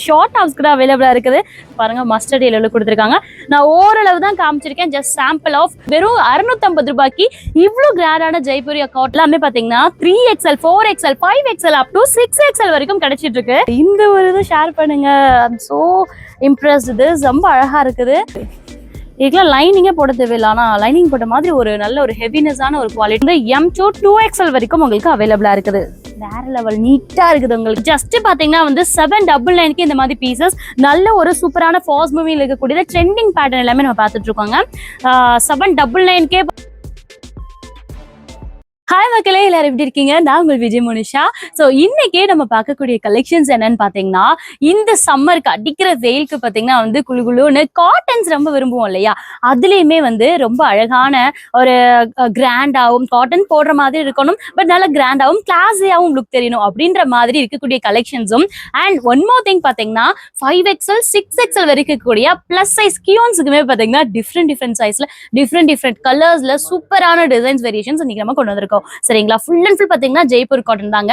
Short tops கூட அவைலபிளா இருக்குது பாருங்க. மஸ்டர்ட் எல்லோல கொடுத்துருக்காங்க. நான் ஓரளவு தான் காமிச்சிருக்கேன், ஜஸ்ட் சாம்பிள் ஆஃப். வெறும் 650 ரூபாய்க்கு இவ்வளவு கிராண்டான ஜெய்ப்பூரி காட் எல்லாமே பாத்தீங்கன்னா 3XL 4XL 5XL up to 6XL வரைக்கும் கிடைச்சிட்டு இருக்கு. இந்த ஒரு இது ஷேர் பண்ணுங்க. I'm so impressed. இது ரொம்ப அழகா இருக்குது. இதுக்கெல்லாம் லைனிங்கே போட தேவையில்லை, ஆனால் லைனிங் போட்ட மாதிரி ஒரு நல்ல ஒரு ஹெவினஸான ஒரு குவாலிட்டி. இந்த M2 2XL வரைக்கும் உங்களுக்கு அவைலபிளா இருக்குது. வேற லெவல் நீட்டா இருக்குது. உங்களுக்கு ஜஸ்ட் பாத்தீங்கன்னா வந்து 799க்கு இந்த மாதிரி பீசஸ் நல்ல ஒரு சூப்பரான ஃபாஸ்ட் மூவியில் இருக்கக்கூடிய ட்ரெண்டிங் பேட்டர்ன் எல்லாமே நம்ம பார்த்துட்டு இருக்கோங்க. 799க்கே. ஹாய் மக்களே, எல்லாரும் எப்படி இருக்கீங்க? நான் உங்கள் விஜய் மோனிஷா. ஸோ இன்னைக்கே நம்ம பார்க்கக்கூடிய கலெக்ஷன்ஸ் என்னன்னு பார்த்தீங்கன்னா, இந்த சம்மருக்கு அடிக்கிற வெயிலுக்கு பார்த்தீங்கன்னா வந்து குழு குழுன்னு காட்டன்ஸ் ரொம்ப விரும்புவோம் இல்லையா? அதுலேயுமே வந்து ரொம்ப அழகான ஒரு கிராண்டாகவும் காட்டன் போடுற மாதிரி இருக்கணும், பட் நல்ல கிராண்டாகவும் கிளாஸியாகவும் உங்களுக்கு தெரியணும் அப்படின்ற மாதிரி இருக்கக்கூடிய கலெக்ஷன்ஸும். அண்ட் ஒன் மோர் திங் பார்த்தீங்கன்னா 5XL 6XL வரைக்கும் இருக்கக்கூடிய பிளஸ் சைஸ் கியோன்ஸுக்குமே பார்த்தீங்கன்னா டிஃப்ரெண்ட் சைஸ்ல டிஃப்ரெண்ட் கலர்ஸ்ல சூப்பரான டிசைன்ஸ் வேரியேஷன்ஸ் இன்னைக்கு நம்ம கொண்டு வந்திருக்கோம். சரிங்களா? ஃபுல் அண்ட் ஃபுல் பாத்தீங்கன்னா ஜெய்ப்பூர் காட்டன் தாங்க.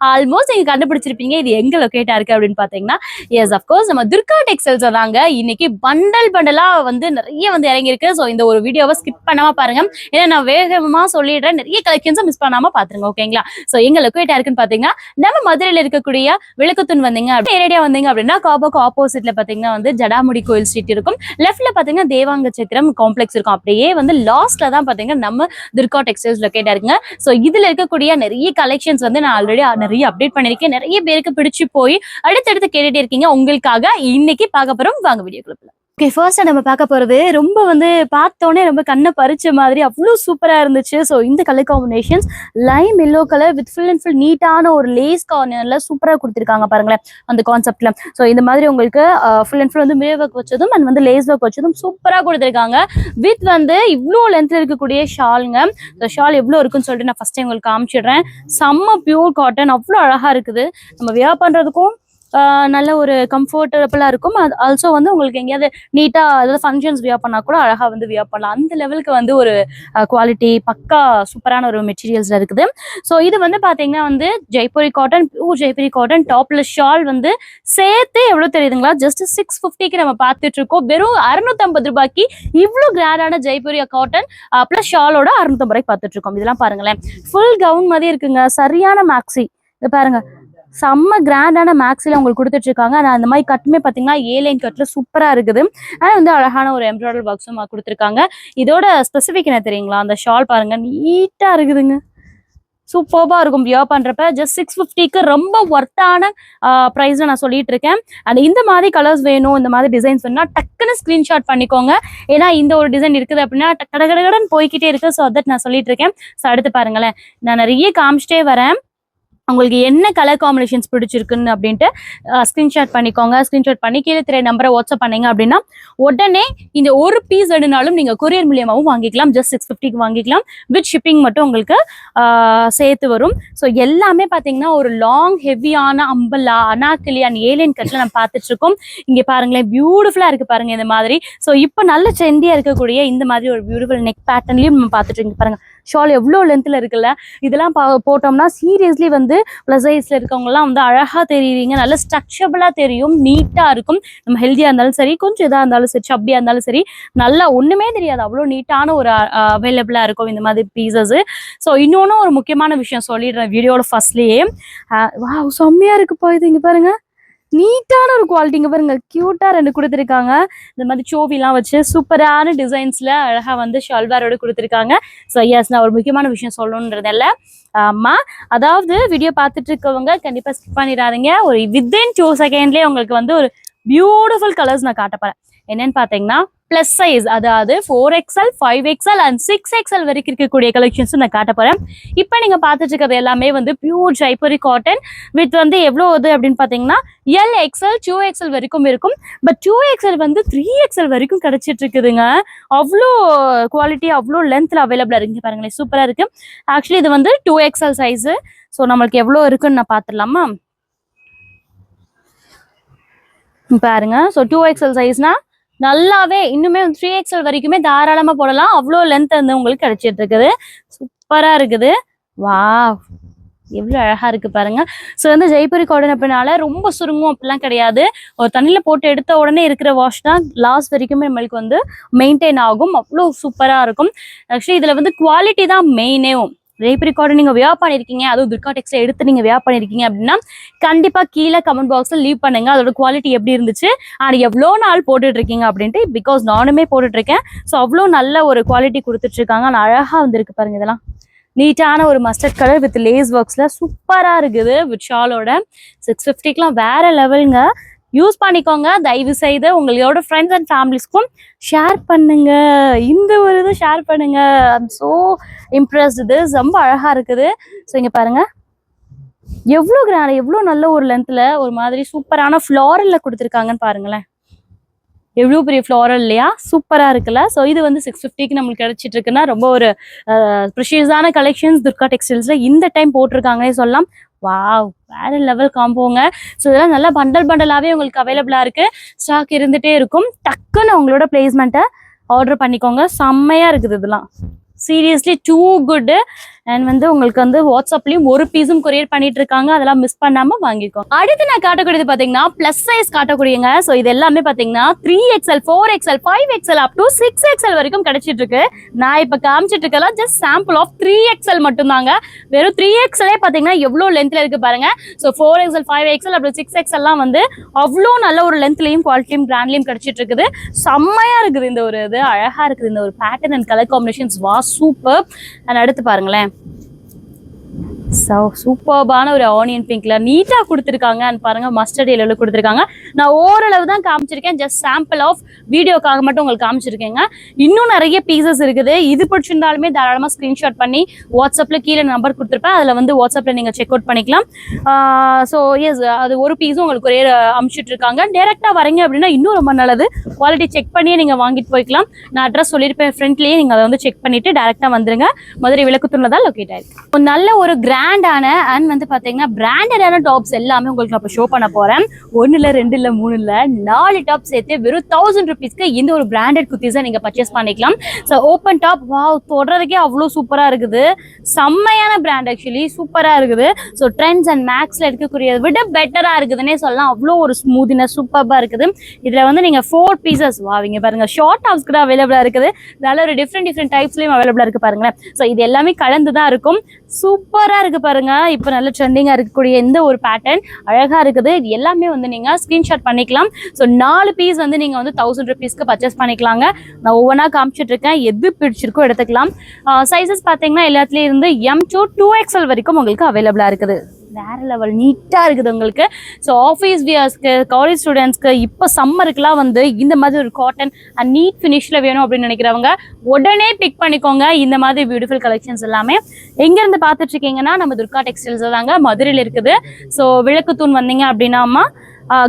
ஆல்மோஸ்ட் நீங்க கண்டுபிடிச்சிருப்பீங்க இது எங்க லொகேட்டா இருக்கு அப்படின்னு பாத்தீங்கன்னா, எஸ் அஃப்கோர்ஸ் நம்ம துர்கா டெக்ஸ்டைல்ஸ் தாங்க. இன்னைக்கு பண்டலா வந்து நிறைய வந்து இறங்கியிருக்கு. ஸோ இந்த ஒரு வீடியோவை ஸ்கிப் பண்ணாம பாருங்க, ஏன்னா நான் வேகமா சொல்லிடுறேன், நிறைய கலெக்ஷன்ஸை மிஸ் பண்ணாம பாத்துருங்க. ஓகேங்களா? ஸோ எங்க லொகேட்டா இருக்குன்னு பாத்தீங்கன்னா, நம்ம மதுரையில இருக்கக்கூடிய விளக்குத்தூன் வந்தீங்க ஏரியா வந்தீங்க அப்படின்னா காபாக்கு ஆப்போசிட்ல பாத்தீங்கன்னா வந்து ஜடாமுடி கோயில் ஸ்ட்ரீட் இருக்கும். லெஃப்ட்ல பாத்தீங்கன்னா தேவாங்க சத்திரம் காம்ப்ளெக்ஸ் இருக்கும். அப்படியே வந்து லாஸ்ட்ல தான் பாத்தீங்கன்னா நம்ம துர்கா டெக்ஸ்டைல்ஸ் லொகேட்டா இருக்குங்க. ஸோ இதுல இருக்கக்கூடிய நிறைய கலெக்ஷன்ஸ் வந்து நான் ஆல்ரெடி நிறைய அப்டேட் பண்ணிருக்கேன். நிறைய பேருக்கு பிடிச்சு போய் அடுத்தடுத்து கேட்டுட்டே இருக்கீங்க. உங்களுக்காக இன்னைக்கு பார்க்க போறோம். வாங்க வீடியோக்குள்ள. ஓகே, ஃபர்ஸ்ட் நம்ம பார்க்க போறது ரொம்ப வந்து பார்த்தோன்னே ரொம்ப கண்ணை பறிச்ச மாதிரி அவ்வளோ சூப்பரா இருந்துச்சு. ஸோ இந்த colour combinations Lime yellow colour with full and full நீட்டான ஒரு லேஸ் கார்னர்ல சூப்பரா கொடுத்துருக்காங்க பாருங்களேன் அந்த கான்செப்ட்ல. ஸோ இந்த மாதிரி உங்களுக்கு ஃபுல் அண்ட் ஃபுல் வந்து மிரர் ஒர்க் வச்சதும் அண்ட் வந்து லேஸ் ஒர்க் வச்சதும் சூப்பரா கொடுத்துருக்காங்க. வித் வந்து இவ்வளோ லென்த்ல இருக்கக்கூடிய ஷாலுங்க. இந்த ஷால் எவ்வளோ இருக்குன்னு சொல்லிட்டு நான் ஃபர்ஸ்ட் டைம் உங்களுக்கு காமிச்சிடுறேன். செம்ம பியூர் காட்டன், அவ்வளோ அழகா இருக்குது. நம்ம வியர் பண்றதுக்கும் நல்ல ஒரு கம்ஃபர்டபுளா இருக்கும். அது ஆல்சோ வந்து உங்களுக்கு எங்கேயாவது நீட்டா அதாவது ஃபங்க்ஷன்ஸ் வியர் பண்ணா கூட அழகா வந்து வியர் பண்ணலாம். அந்த லெவலுக்கு வந்து ஒரு குவாலிட்டி பக்கா சூப்பரான ஒரு மெட்டீரியல்ஸ்ல இருக்குது. ஸோ இது வந்து பாத்தீங்கன்னா வந்து Jaipuri cotton, pure Jaipuri cotton. டாப்ல ஷால் வந்து சேர்த்து எவ்வளவு தெரியுதுங்களா? ஜஸ்ட் 650க்கு நம்ம பார்த்துட்டு இருக்கோம். வெறும் 650 ரூபாய்க்கு இவ்வளவு கிராண்டான ஜெய்ப்பூரி காட்டன் பிளஸ் ஷாலோட 650 ரூபாய்க்கு பார்த்துட்டு இருக்கோம். இதெல்லாம் பாருங்களேன், ஃபுல் கவுன் மாதிரி இருக்குங்க. சரியான மேக்ஸி. இது பாருங்க, செம்ம கிராண்டான மேக்ஸில உங்களுக்கு கொடுத்துட்டு இருக்காங்க. ஆனால் அந்த மாதிரி கட்டுமே பார்த்தீங்கன்னா ஏலைன் கட்டில் சூப்பராக இருக்குது. ஆனால் வந்து அழகான ஒரு எம்ப்ராய்டரி பாக்ஸும் கொடுத்துருக்காங்க. இதோட ஸ்பெசிஃபிக் என்ன தெரியுங்களா? அந்த ஷால் பாருங்க, நீட்டாக இருக்குதுங்க. சூப்பர்பா இருக்கும் வியர் பண்றப்ப. ஜஸ்ட் 650க்கு ரொம்ப ஒர்த்தான ப்ரைஸ்ல நான் சொல்லிட்டு இருக்கேன். அண்ட் இந்த மாதிரி கலர்ஸ் வேணும், இந்த மாதிரி டிசைன்ஸ் வேணும்னா டக்குன்னு ஸ்கிரீன்ஷாட் பண்ணிக்கோங்க. ஏன்னா இந்த ஒரு டிசைன் இருக்குது அப்படின்னா கடகடன்னு போய்கிட்டே இருக்கு. ஸோ அதட் நான் சொல்லிட்டு இருக்கேன். ஸோ அடுத்து பாருங்களேன், நான் நிறைய காமிச்சிட்டே வரேன். உங்களுக்கு என்ன கலர் காம்பினேஷன்ஸ் பிடிச்சிருக்குன்னு அப்படின்ட்டு ஸ்கிரீன்ஷாட் பண்ணிக்கோங்க. ஸ்கிரீன்ஷாட் பண்ணி கீழே தெரிய நம்பரை வாட்ஸ்அப் பண்ணீங்க அப்படின்னா உடனே இந்த ஒரு பீஸ் வேணுனாலும் நீங்க கொரியர் மூலியமாகவும் வாங்கிக்கலாம். ஜஸ்ட் 650க்கு வாங்கிக்கலாம். வித் ஷிப்பிங் மட்டும் உங்களுக்கு சேர்த்து வரும். ஸோ எல்லாமே பார்த்தீங்கன்னா ஒரு லாங் ஹெவியான அம்பல்லா அனாக்கிலி அண்ட் ஏலியன் கட்ல நம்ம பார்த்துட்டு இருக்கோம். இங்கே பாருங்களேன், பியூட்டிஃபுல்லா இருக்கு பாருங்க இந்த மாதிரி. ஸோ இப்போ நல்ல ட்ரெண்டியா இருக்கக்கூடிய இந்த மாதிரி ஒரு பியூட்டிஃபுல் நெக் பேட்டர்ன்லயும் நம்ம பார்த்துட்டு இருக்கோம் பாருங்க. ஷால் எவ்வளோ லென்த்ல இருக்குல்ல. இதெல்லாம் போட்டோம்னா சீரியஸ்லி வந்து பிளஸ் சைஸ்ல இருக்கவங்கலாம் வந்து அழகா தெரியுவீங்க. நல்ல ஸ்ட்ரக்சரபிளா தெரியும், நீட்டா இருக்கும். நம்ம ஹெல்தியா இருந்தாலும் சரி, கொஞ்சம் இதா இருந்தாலும் சரி, சப்பியா இருந்தாலும் சரி, நல்லா ஒண்ணுமே தெரியாது, அவ்வளோ நீட்டான ஒரு அவைலபிளா இருக்கும் இந்த மாதிரி பீசஸ். ஸோ இன்னொன்னும் ஒரு முக்கியமான விஷயம் சொல்லிடுறேன் வீடியோட ஃபர்ஸ்ட்லயே. வா, செம்மையா இருக்கு போகுது. இங்க பாருங்க, நீட்டான ஒரு குவாலிட்டிங்க பாருங்க. கியூட்டா ரெண்டு கொடுத்துருக்காங்க. இந்த மாதிரி சோவிலாம் வச்சு சூப்பரான டிசைன்ஸ்ல அழகா வந்து ஷல்வாரோட கொடுத்துருக்காங்க. ஸோ எஸ், நான் ஒரு முக்கியமான விஷயம் சொல்லணுன்றதில்ல. ஆமா, அதாவது வீடியோ பார்த்துட்டு இருக்கவங்க கண்டிப்பா ஸ்கிப் பண்ணிடாதீங்க. ஒரு வித்தின் 2 செகண்ட்லயே உங்களுக்கு வந்து ஒரு பியூட்டிஃபுல் கலர்ஸ் நான் காட்ட போறேன். என்னன்னு பாத்தீங்கன்னா பிளஸ் சைஸ், அதாவது 4XL 5XL அண்ட் 6XL வரைக்கும் இருக்கக்கூடிய கலெக்ஷன்ஸ் நான் காட்ட போறேன். இப்போ நீங்க பார்த்துட்டு இருக்கிறது எல்லாமே வந்து பியூர் ஜெய்ப்பூரி காட்டன் வித் வந்து எவ்வளோ இது அப்படின்னு பாத்தீங்கன்னா LXL 2XL வரைக்கும் இருக்கும். பட் 2XL வந்து 3XL வரைக்கும் கிடைச்சிட்டு இருக்குதுங்க. அவ்வளோ குவாலிட்டி, அவ்வளோ லென்த்ல அவைலபிளா இருக்கு பாருங்களேன். சூப்பரா இருக்கு. ஆக்சுவலி இது வந்து 2XL சைஸ். ஸோ நம்மளுக்கு எவ்வளோ இருக்குன்னு நான் பார்த்துடலாமா பாருங்க. ஸோ 2XL சைஸ்னா நல்லாவே இன்னுமே 3XL வரைக்குமே தாராளமா போடலாம். அவ்வளோ லென்த் வந்து உங்களுக்கு கிடைச்சிட்டு இருக்குது. சூப்பரா இருக்குது. வா, எவ்வளவு அழகா இருக்கு பாருங்க. ஸோ வந்து ஜெய்ப்பூரி காட்டன் அப்படினால ரொம்ப சுருங்கும் அப்படிலாம் கிடையாது. ஒரு தண்ணியில போட்டு எடுத்த உடனே இருக்கிற வாஷ் தான் லாஸ்ட் வரைக்குமே நம்மளுக்கு வந்து மெயின்டைன் ஆகும். அவ்வளோ சூப்பரா இருக்கும். ஆக்சுவலி இதுல வந்து குவாலிட்டி தான் மெயினே. ஜெய்ப்பூரி காட்டன் நீங்க வியர் பண்ணிருக்கீங்க, அதுவும் துர்கா டெக்ஸ்டைல் எடுத்து நீங்க வியர் பண்ணிருக்கீங்க அப்படின்னா கண்டிப்பா கீழே கமெண்ட் பாக்ஸ்ல லீவ் பண்ணுங்க அதோட குவாலிட்டி எப்படி இருந்துச்சு அண்ட் எவ்வளோ நாள் போட்டுட்டு இருக்கீங்க அப்படின்ட்டு. பிகாஸ் நானுமே போட்டுட்டு இருக்கேன். ஸோ அவ்வளோ நல்ல ஒரு குவாலிட்டி கொடுத்துட்டு இருக்காங்க. அழகா வந்துருக்கு பாருங்க. இதெல்லாம் நீட்டான ஒரு மஸ்டர்ட் கலர் வித் லேஸ் ஒர்க்ஸ்ல சூப்பரா இருக்குது. வித் ஷாலோட 650க்குலாம் வேற லெவலுங்க. யூஸ் பண்ணிக்கோங்க. தயவு செய்து உங்களோட ஃப்ரெண்ட்ஸ் அண்ட் ஃபேமிலிஸ்க்கும் ஷேர் பண்ணுங்க. இந்த ஒரு இது ஷேர் பண்ணுங்க. I'm so impressed. இது ரொம்ப அழகா இருக்குது. ஸோ இங்க பாருங்க எவ்வளோ கிராண்ட், எவ்வளோ நல்ல ஒரு லென்த்ல ஒரு மாதிரி சூப்பரான ஃப்ளாரல்ல கொடுத்துருக்காங்கன்னு பாருங்களேன். எவ்வளோ பெரிய ஃப்ளாரல் இல்லையா? சூப்பரா இருக்குல்ல. ஸோ இது வந்து 650க்கு நம்மளுக்கு கிடைச்சிட்டு இருக்குன்னா ரொம்ப ஒரு ப்ரிஷியஸான கலெக்ஷன்ஸ் துர்கா டெக்ஸ்டைல்ஸ்ல இந்த டைம் போட்டிருக்காங்கன்னே சொல்லலாம். வாவ், வேற லெவல் காம்போங்க. ஸோ இதெல்லாம் நல்லா பண்டலாவே உங்களுக்கு அவைலபிளா இருக்கு. ஸ்டாக் இருந்துட்டே இருக்கும். டக்குன்னு உங்களோட பிளேஸ்மெண்ட்டை ஆர்டர் பண்ணிக்கோங்க. செம்மையா இருக்குது இதெல்லாம். Seriously two good. அண்ட் வந்து உங்களுக்கு வந்து வாட்ஸ்அப்லயும் ஒரு பீஸும் கொரியர் பண்ணிட்டு இருக்காங்க. அதெல்லாம் மிஸ் பண்ணாம வாங்கிக்கோங்க. அடுத்து நான் காட்டக்கூடியது பாத்தீங்கன்னா பிளஸ் சைஸ் காட்டக்கூடியங்க. ஸோ இது எல்லாமே பாத்தீங்கன்னா 3XL 4XL 5XL up to 6XL வரைக்கும் கிடைச்சிட்டு இருக்கு. நான் இப்ப காமிச்சிட்டு இருக்கலாம் ஜஸ்ட் சாம்பிள் ஆஃப் 3XL மட்டும் தாங்க. வெறும் 3XL பாத்தீங்கன்னா எவ்வளவு லென்த்ல இருக்கு பாருங்க. ஸோ 4XL 5XL அப்புறம் 6XL எல்லாம் வந்து அவ்வளோ நல்ல ஒரு லென்த்லயும் குவாலிட்டியும் பிராண்ட்லயும் கிடைச்சிட்டு இருக்குது. செம்மையா இருக்குது. இந்த ஒரு இது அழகா இருக்குது. இந்த ஒரு பேட்டர்ன் அண்ட் கலர் காம்பினேஷன்ஸ் வா சூப்பர். அண்ட் அடுத்து பாருங்களேன் சூப்பர்பான ஒரு ஆனியன் பிங்க்ல நீட்டா கொடுத்துருக்காங்க. அண்ட் பாருங்க மஸ்டர்ட் எல்லோல கொடுத்துருக்காங்க. நான் ஓரளவு தான் காமிச்சிருக்கேன். ஜஸ்ட் சாம்பிள் ஆஃப் வீடியோக்காக மட்டும் உங்களுக்கு காமிச்சிருக்கேங்க. இன்னும் நிறைய பீசஸ் இருக்குது. இது பிடிச்சிருந்தாலுமே தாராளமா ஸ்கிரீன்ஷாட் பண்ணி வாட்ஸ்அப்ல கீழே நம்பர் கொடுத்துருப்பேன். அதுல வந்து வாட்ஸ்அப்ல நீங்க செக் அவுட் பண்ணிக்கலாம். ஸோ எஸ், அது ஒரு பீஸும் உங்களுக்கு ஒரே அனுப்பிச்சிட்டு இருக்காங்க. டைரக்டா வரீங்க அப்படின்னா இன்னும் ரொம்ப நல்லது. குவாலிட்டி செக் பண்ணியே நீங்க வாங்கிட்டு போய்க்கலாம். நான் அட்ரஸ் சொல்லியிருப்பேன் ஃப்ரெண்ட்லயே, நீங்க அதை வந்து செக் பண்ணிட்டு டைரக்டா வந்துருங்க. மதுரை விளக்குத்தூர்ல தான் லொக்கேட் ஆயிருக்கு. நல்ல ஒரு கிராண்டான அண்ட் வந்து பாத்தீங்கன்னா பிராண்டடான டாப்ஸ் எல்லாமே உங்களுக்கு நான் ஷோ பண்ண போறேன். 1 இல்ல 2 இல்ல 3 இல்ல 4 டாப் சேர்த்து வெறும் 1000 rupeesக்கு இந்த ஒரு பிராண்டட் குர்த்திஸை நீங்க பர்ச்சேஸ் பண்ணிக்கலாம். ஸோ ஓப்பன் டாப் வாவ், தொடறதுக்கே அவ்வளோ சூப்பரா இருக்குது. செம்மையான பிராண்ட், ஆக்சுவலி சூப்பரா இருக்குது. ஸோ ட்ரெண்ட்ஸ் அண்ட் மேக்ஸ்ல இருக்கக்கூடியதை விட பெட்டரா இருக்குதுன்னே சொல்லலாம். அவ்வளோ ஒரு ஸ்மூத்னஸ் சூப்பரா இருக்குது. இதுல வந்து நீங்க 4 பீசஸ் வாவிங்க பாருங்க. ஷார்ட் டாப்ஸ் கூட அவைலபிளா இருக்குது. நல்ல ஒரு டிஃப்ரெண்ட் டைப்ஸ்லயும் அவைலபிளா இருக்கு பாருங்களேன். ஸோ இது எல்லாமே கலந்து தான் இருக்கும். சூப்பரா இருக்கு பாருங்க. இப்ப நல்ல ட்ரெண்டிங்கா இருக்கக்கூடிய இந்த ஒரு பேட்டர்ன் அழகா இருக்குது. இது எல்லாமே வந்து நீங்க ஸ்கிரீன்ஷாட் பண்ணிக்கலாம். ஸோ 4 பீஸ் வந்து நீங்க வந்து 1000 rupeesக்கு பர்ச்சேஸ் பண்ணிக்கலாங்க. நான் ஒவ்வொன்றா காமிச்சிட்டு இருக்கேன். எது பிடிச்சிருக்கோ எடுத்துக்கலாம். சைசஸ் பாத்தீங்கன்னா எல்லாத்துலயும் இருந்து M to 2XL வரைக்கும் உங்களுக்கு அவைலபிளா இருக்குது. வேற லெவல் நீட்டா இருக்குது உங்களுக்கு. ஸோ ஆஃபீஸ் வியர்ஸ்க்கு, காலேஜ் ஸ்டூடெண்ட்ஸ்க்கு இப்போ சம்மருக்குலாம் வந்து இந்த மாதிரி ஒரு காட்டன் அண்ட் நீட் ஃபினிஷ்ல வேணும் அப்படின்னு நினைக்கிறவங்க உடனே பிக் பண்ணிக்கோங்க. இந்த மாதிரி பியூட்டிஃபுல் கலெக்ஷன்ஸ் எல்லாமே எங்க இருந்து பார்த்துட்டு இருக்கீங்கன்னா நம்ம துர்கா டெக்ஸ்டைல்ஸ் தாங்க, மதுரையில் இருக்குது. ஸோ விளக்குத்தூண் வந்தீங்க அப்படின்னாமா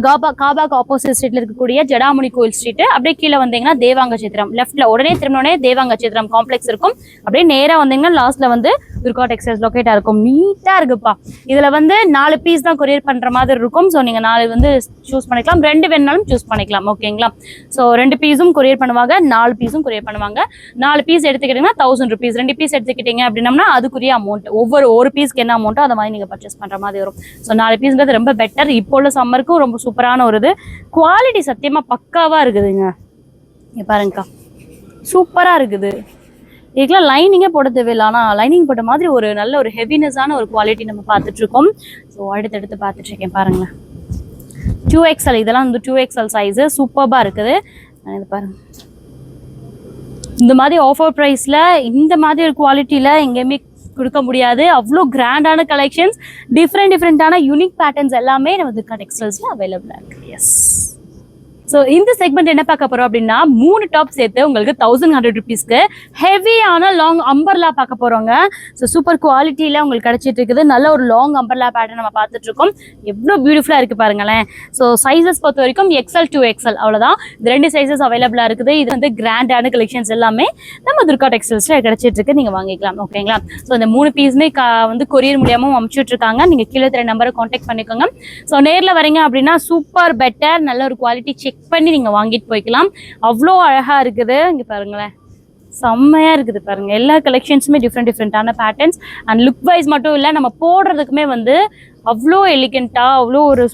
காபாக்கு ஆப்போசிட் ஸ்ட்ரீட்ல இருக்கக்கூடிய ஜடாமுனி கோயில் ஸ்ட்ரீட். அப்படியே கீழே வந்தீங்கன்னா தேவாங்க சித்திரம், லெஃப்ட்ல உடனே திரும்பினோடனே தேவாங்க சித்திரம் காம்ப்ளெக்ஸ் இருக்கும். அப்படியே நேரா வந்தீங்கன்னா லாஸ்ட்ல வந்து துர்கா டெக்ஸ்டைல்ஸ் லொக்கேட்டா இருக்கும். நீட்டா இருக்குப்பா. இதுல வந்து 4 பீஸ் தான் கொரியர் பண்ற மாதிரி இருக்கும். ஸோ நீங்க 4 வந்து சூஸ் பண்ணிக்கலாம். 2 வேணாலும் சூஸ் பண்ணிக்கலாம். ஓகேங்களா? ஸோ 2 பீஸும் கொரியர் பண்ணுவாங்க, 4 பீஸும் கொரியர் பண்ணுவாங்க. 4 பீஸ் எடுத்துக்கிட்டீங்கன்னா 1000 rupees. 2 பீஸ் எடுத்துக்கிட்டீங்க அப்படின்னம்னா அதுக்குரிய அமௌண்ட் ஒரு பீஸ்க்கு என்ன அமௌண்ட்டோ அந்த மாதிரி நீங்க பர்ச்சேஸ் பண்ற மாதிரி வரும். ஸோ 4 பீஸ்ன்றது ரொம்ப பெட்டர். இப்போ உள்ள சம்மருக்கும் ரொம்ப சூப்பரான ஒரு இது. குவாலிட்டி சத்தியமா பக்காவா இருக்குதுங்க. இங்க பாருங்கக்கா, சூப்பரா இருக்குது. இதுக்கெல்லாம் லைனிங்கே போட தேவையில்லை. ஆனால் லைனிங் போட்ட மாதிரி ஒரு நல்ல ஒரு ஹெவினஸான ஒரு குவாலிட்டி நம்ம பார்த்துட்டு இருக்கோம். ஸோ அடுத்தடுத்து பார்த்துட்டு இருக்கேன் பாருங்களேன். 2XL இதெல்லாம் வந்து 2XL சைஸு சூப்பராக இருக்குது. இது பாருங்க, இந்த மாதிரி ஆஃபர் ப்ரைஸில் இந்த மாதிரி ஒரு குவாலிட்டியில் எங்கேயுமே கொடுக்க முடியாது. அவ்வளோ கிராண்டான கலெக்ஷன்ஸ், டிஃப்ரெண்டான யூனிக் பேட்டர்ன்ஸ் எல்லாமே நம்ம துர்கா டெக்ஸ்டைல்ஸில் அவைலபிளாக இருக்குது. எஸ். ஸோ இந்த செக்மெண்ட் என்ன பார்க்க போறோம் அப்படின்னா 3 டாப் சேர்த்து உங்களுக்கு 1100 rupeesக்கு ஹெவியான லாங் அம்பர்லா பார்க்க போறோங்க. ஸோ சூப்பர் குவாலிட்டியில உங்களுக்கு கிடைச்சிட்டு இருக்குது. நல்ல ஒரு லாங் அம்பர்லா பேட்டர்ன் நம்ம பார்த்துட்டு இருக்கோம். எவ்வளோ பியூட்டிஃபுல்லா இருக்கு பாருங்களேன். ஸோ சைசஸ் பொறுத்த வரைக்கும் XL 2XL அவ்வளோதான். இது 2 சைசஸ் அவைலபிளா இருக்குது. இது வந்து கிராண்டான கலெக்ஷன்ஸ் எல்லாமே நம்ம துர்கா டெக்ஸ்டைல்ஸ்ல கிடைச்சிட்டு இருக்கு. நீங்க வாங்கிக்கலாம். ஓகேங்களா? ஸோ இந்த 3 பீஸுமே வந்து கொரியர் மூலியமா அனுப்பிச்சுட்டு இருக்காங்க. நீங்க கீழே தர நம்பரை கான்டாக்ட் பண்ணிக்கோங்க. ஸோ நேரில் வரீங்க அப்படின்னா சூப்பர் பெட்டர், நல்ல ஒரு குவாலிட்டி செக் பண்ணி நீங்க வாங்கிட்டு போய்க்கலாம். அவ்வளோ அழகா இருக்குது. இங்க பாருங்களேன், செம்மையா இருக்குது பாருங்க. எல்லா கலெக்ஷன்ஸுமே டிஃப்ரெண்டான பேட்டர்ன்ஸ் அண்ட் லுக் வைஸ் மட்டும் இல்லை, நம்ம போடுறதுக்குமே வந்து அவ்வளோ எலிகெண்ட்டாக அவ்வளோ ஒரு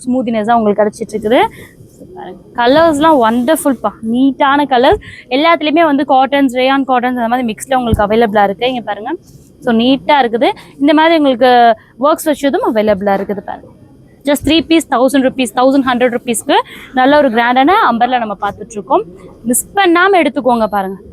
ஸ்மூத்தினஸாக உங்களுக்கு கிடச்சிட்டு இருக்குது. கலர்ஸ்லாம் ஒண்டர்ஃபுல்ப்பா, நீட்டான கலர்ஸ். எல்லாத்துலேயுமே வந்து காட்டன்ஸ், ரேயான் காட்டன்ஸ் அந்த மாதிரி மிக்ஸில் உங்களுக்கு அவைலபிளாக இருக்குது. இங்கே பாருங்கள். ஸோ நீட்டாக இருக்குது. இந்த மாதிரி உங்களுக்கு ஒர்க்ஸ் வச்சதும் அவைலபிளாக இருக்குது பாருங்கள். ஜஸ்ட் 3 பீஸ் 1000 rupees, 1100 rupeesக்கு நல்ல ஒரு கிராண்டான அம்பர்ல நம்ம பார்த்துட்ருக்கோம். மிஸ் பண்ணாமல் எடுத்துக்கோங்க பாருங்கள்.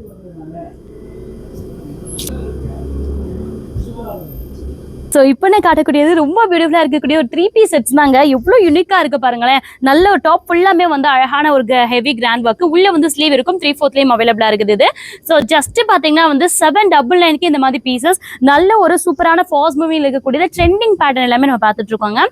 ஸோ இப்போ நான் காட்டக்கூடியது ரொம்ப பியூட்டிஃபுல்லாக இருக்கக்கூடிய ஒரு 3 பீஸ் செட்ஸ் தாங்க. எவ்வளோ யூனிக்காக இருக்குது பாருங்களேன். நல்ல ஒரு டாப் ஃபுல்லாமே வந்து அழகான ஒரு ஹெவி கிராண்ட் ஒர்க்கு. உள்ளே வந்து ஸ்லீவ் இருக்கும். 3/4 அவைலபிளாக இருக்குது இது. ஸோ ஜஸ்ட் பார்த்தீங்கன்னா வந்து 799க்கு இந்த மாதிரி பீசஸ் நல்ல ஒரு சூப்பரான ஃபாஸ்ட் மூவியில் இருக்கக்கூடிய ட்ரெண்டிங் பேட்டர்ன் எல்லாமே நம்ம பார்த்துட்டு இருக்கோங்க.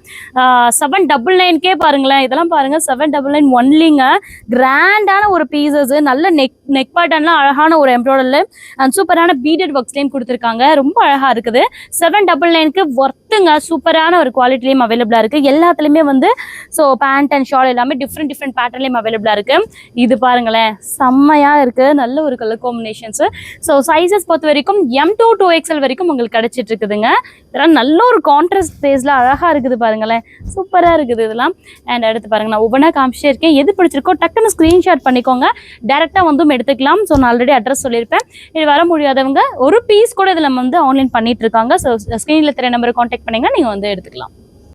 799க்கே பாருங்களேன். இதெல்லாம் பாருங்க 799 ஒன்லிங்க. கிராண்டான ஒரு பீசஸ், நல்ல நெக் பேட்டர்ன்லாம் அழகான ஒரு எம்ப்ராய்டரில் அண்ட் சூப்பரான பீடட் ஒர்க்ஸ்லையும் கொடுத்துருக்காங்க. ரொம்ப அழகாக இருக்குது. 799 ஒர்த்துங்க. சூப்பரான ஒரு குவாலிட்டிலையும் அவைலபிளா இருக்கு. எல்லாத்துலயுமே வந்து ஸோ பேண்ட் அண்ட் ஷால் எல்லாமே டிஃப்ரெண்ட் பேட்டர்ன்லையும் அவைலபிளா இருக்கு. இது பாருங்களேன், செம்மையா இருக்கு. நல்ல ஒரு கலர் காம்பினேஷன்ஸ். ஸோ சைஸஸ் பொறுத்த வரைக்கும் M2 to XL வரைக்கும் உங்களுக்கு கிடைச்சிட்டு இருக்குதுங்க. இதெல்லாம் நல்ல ஒரு கான்ட்ராஸ்ட் பேஸ்ல அழகா இருக்குது பாருங்களேன். சூப்பரா இருக்குது இதெல்லாம். அண்ட் அடுத்து பாருங்க, நான் ஒவ்வொன்றா காமிச்சே இருக்கேன். எது பிடிச்சிருக்கோ டக்குன்னு ஸ்கிரீன்ஷாட் பண்ணிக்கோங்க. டேரக்டா வந்து எடுத்துக்கலாம். ஸோ நான் ஆல்ரெடி அட்ரஸ் சொல்லியிருப்பேன். இது வர முடியாதவங்க ஒரு பீஸ் கூட இதில் வந்து ஆன்லைன் பண்ணிட்டு இருக்காங்க. ஸோ ஸ்கிரீன்ல நம்பரை கான்டாக்ட் பண்ணீங்கன்னா நீங்க வந்து எடுத்துக்கலாம்.